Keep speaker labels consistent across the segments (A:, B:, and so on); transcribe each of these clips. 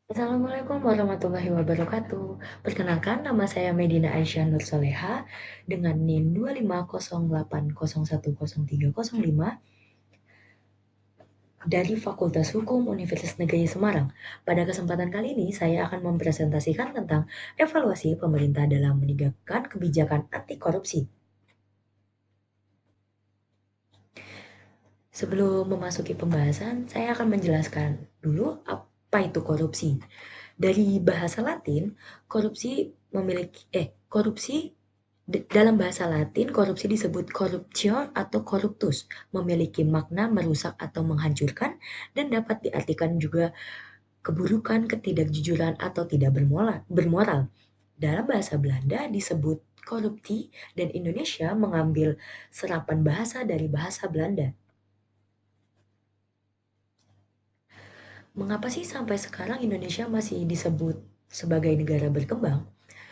A: Assalamualaikum warahmatullahi wabarakatuh. Perkenalkan, nama saya Medina Aisyah Nur Soleha dengan NIM 25080101305 dari Fakultas Hukum Universitas Negeri Semarang. Pada kesempatan kali ini, saya akan mempresentasikan tentang evaluasi pemerintah dalam menegakkan kebijakan anti korupsi. Sebelum memasuki pembahasan, saya akan menjelaskan dulu apa itu korupsi. Dari bahasa Latin, korupsi korupsi dalam bahasa Latin, korupsi disebut corruptio atau corruptus, memiliki makna merusak atau menghancurkan dan dapat diartikan juga keburukan, ketidakjujuran atau tidak bermoral. Dalam bahasa Belanda disebut korupti dan Indonesia mengambil serapan bahasa dari bahasa Belanda. Mengapa sih sampai sekarang Indonesia masih disebut sebagai negara berkembang?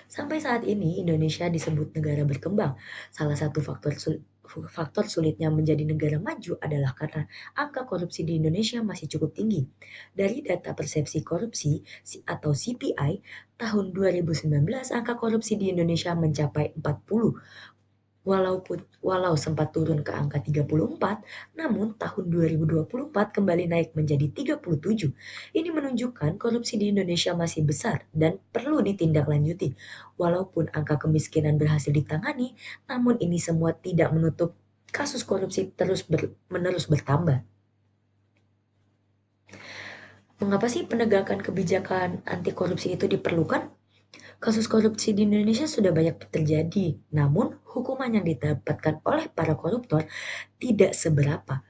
A: Sampai saat ini Indonesia disebut negara berkembang. Salah satu faktor sulitnya menjadi negara maju adalah karena angka korupsi di Indonesia masih cukup tinggi. Dari data persepsi korupsi atau CPI tahun 2019, angka korupsi di Indonesia mencapai 40. Walau sempat turun ke angka 34, namun tahun 2024 kembali naik menjadi 37. Ini menunjukkan korupsi di Indonesia masih besar dan perlu ditindaklanjuti. Walaupun angka kemiskinan berhasil ditangani, namun ini semua tidak menutup kasus korupsi menerus bertambah. Mengapa sih penegakan kebijakan anti korupsi itu diperlukan? Kasus korupsi di Indonesia sudah banyak terjadi, namun hukuman yang didapatkan oleh para koruptor tidak seberapa.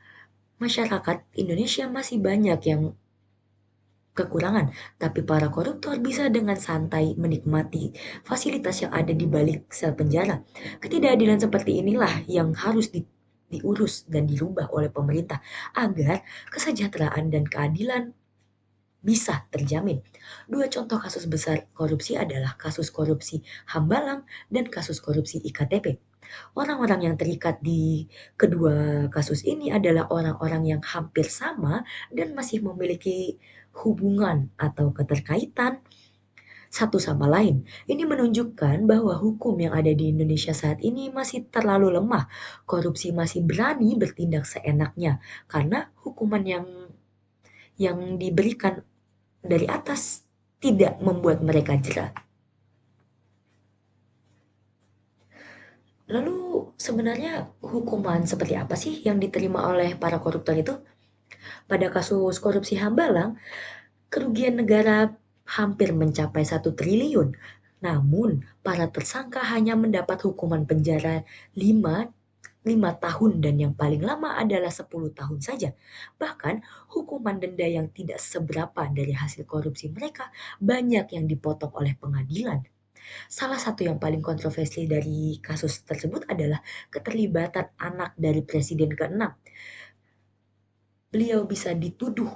A: Masyarakat Indonesia masih banyak yang kekurangan, tapi para koruptor bisa dengan santai menikmati fasilitas yang ada di balik sel penjara. Ketidakadilan seperti inilah yang harus diurus dan dirubah oleh pemerintah agar kesejahteraan dan keadilan bisa terjamin. Dua contoh kasus besar korupsi adalah kasus korupsi Hambalang dan kasus korupsi IKTP. Orang-orang yang terikat di kedua kasus ini adalah orang-orang yang hampir sama dan masih memiliki hubungan atau keterkaitan satu sama lain. Ini menunjukkan bahwa hukum yang ada di Indonesia saat ini masih terlalu lemah. Korupsi masih berani bertindak seenaknya karena hukuman yang diberikan dari atas tidak membuat mereka jera. Lalu sebenarnya hukuman seperti apa sih yang diterima oleh para koruptor itu? Pada kasus korupsi Hambalang, kerugian negara hampir mencapai 1 triliun. Namun, para tersangka hanya mendapat hukuman penjara 5 tahun dan yang paling lama adalah 10 tahun saja. Bahkan, hukuman denda yang tidak seberapa dari hasil korupsi mereka banyak yang dipotong oleh pengadilan. Salah satu yang paling kontroversi dari kasus tersebut adalah keterlibatan anak dari Presiden ke-6. Beliau bisa dituduh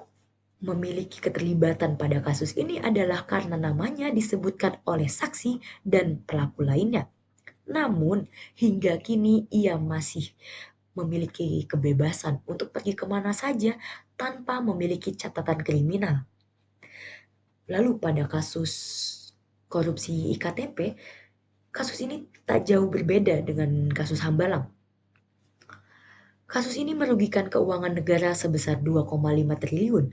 A: memiliki keterlibatan pada kasus ini adalah karena namanya disebutkan oleh saksi dan pelaku lainnya. Namun, hingga kini ia masih memiliki kebebasan untuk pergi kemana saja tanpa memiliki catatan kriminal. Lalu pada kasus korupsi IKTP, kasus ini tak jauh berbeda dengan kasus Hambalang. Kasus ini merugikan keuangan negara sebesar 2,5 triliun.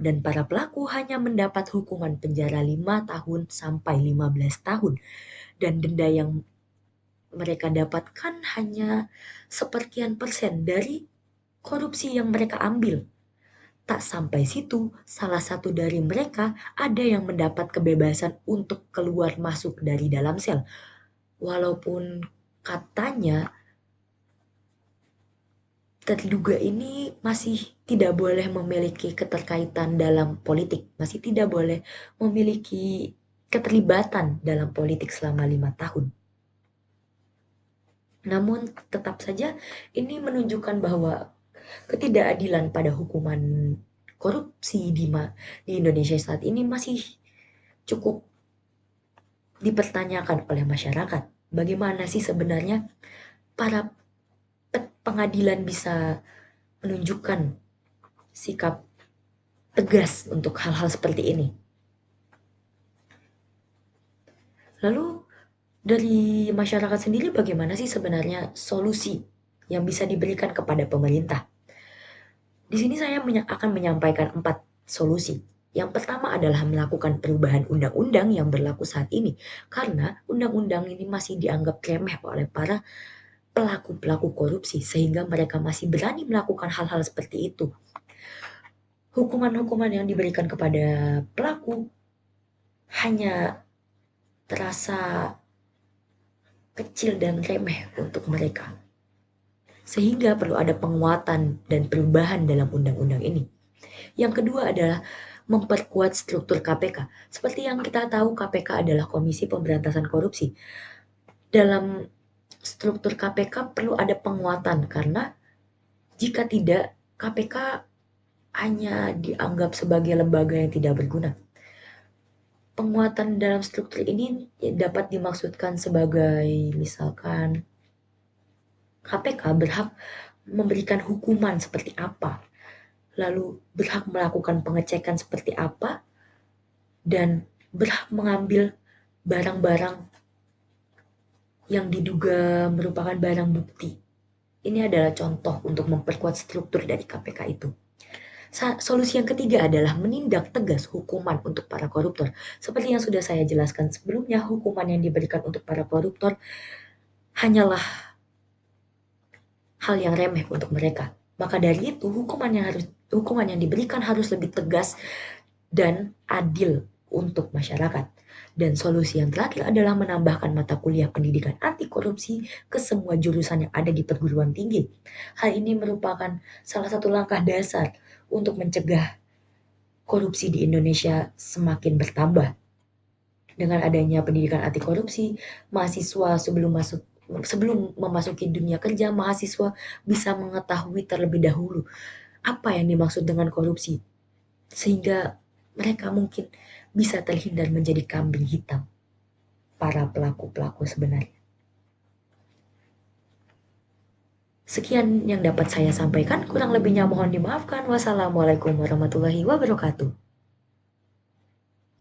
A: Dan para pelaku hanya mendapat hukuman penjara 5 tahun sampai 15 tahun. Dan denda yang mereka dapatkan hanya sepertian persen dari korupsi yang mereka ambil. Tak sampai situ, salah satu dari mereka ada yang mendapat kebebasan untuk keluar masuk dari dalam sel. Walaupun katanya terduga ini masih tidak boleh memiliki keterkaitan dalam politik, masih tidak boleh memiliki keterlibatan dalam politik selama 5 tahun. Namun tetap saja ini menunjukkan bahwa ketidakadilan pada hukuman korupsi di Indonesia saat ini masih cukup dipertanyakan oleh masyarakat. Bagaimana sih sebenarnya para pengadilan bisa menunjukkan sikap tegas untuk hal-hal seperti ini? Lalu dari masyarakat sendiri bagaimana sih sebenarnya solusi yang bisa diberikan kepada pemerintah? Di sini saya akan menyampaikan 4 solusi. Yang pertama adalah melakukan perubahan undang-undang yang berlaku saat ini, karena undang-undang ini masih dianggap remeh oleh para pelaku-pelaku korupsi, sehingga mereka masih berani melakukan hal-hal seperti itu. Hukuman-hukuman yang diberikan kepada pelaku hanya terasa kecil dan remeh untuk mereka. Sehingga perlu ada penguatan dan perubahan dalam undang-undang ini. Yang kedua adalah memperkuat struktur KPK. Seperti yang kita tahu, KPK adalah Komisi Pemberantasan Korupsi. Dalam struktur KPK perlu ada penguatan karena jika tidak, KPK hanya dianggap sebagai lembaga yang tidak berguna. Penguatan dalam struktur ini dapat dimaksudkan sebagai misalkan KPK berhak memberikan hukuman seperti apa, lalu berhak melakukan pengecekan seperti apa, dan berhak mengambil barang-barang yang diduga merupakan barang bukti. Ini adalah contoh untuk memperkuat struktur dari KPK itu. Solusi yang ketiga adalah menindak tegas hukuman untuk para koruptor. Seperti yang sudah saya jelaskan sebelumnya, hukuman yang diberikan untuk para koruptor hanyalah hal yang remeh untuk mereka. Maka dari itu, hukuman yang diberikan harus lebih tegas dan adil untuk masyarakat. Dan solusi yang terakhir adalah menambahkan mata kuliah pendidikan anti korupsi ke semua jurusan yang ada di perguruan tinggi. Hal ini merupakan salah satu langkah dasar untuk mencegah korupsi di Indonesia semakin bertambah. Dengan adanya pendidikan anti korupsi, mahasiswa sebelum memasuki dunia kerja, mahasiswa bisa mengetahui terlebih dahulu apa yang dimaksud dengan korupsi, sehingga mereka mungkin bisa terhindar menjadi kambing hitam para pelaku-pelaku sebenarnya. Sekian yang dapat saya sampaikan, kurang lebihnya mohon dimaafkan. Wassalamualaikum warahmatullahi wabarakatuh.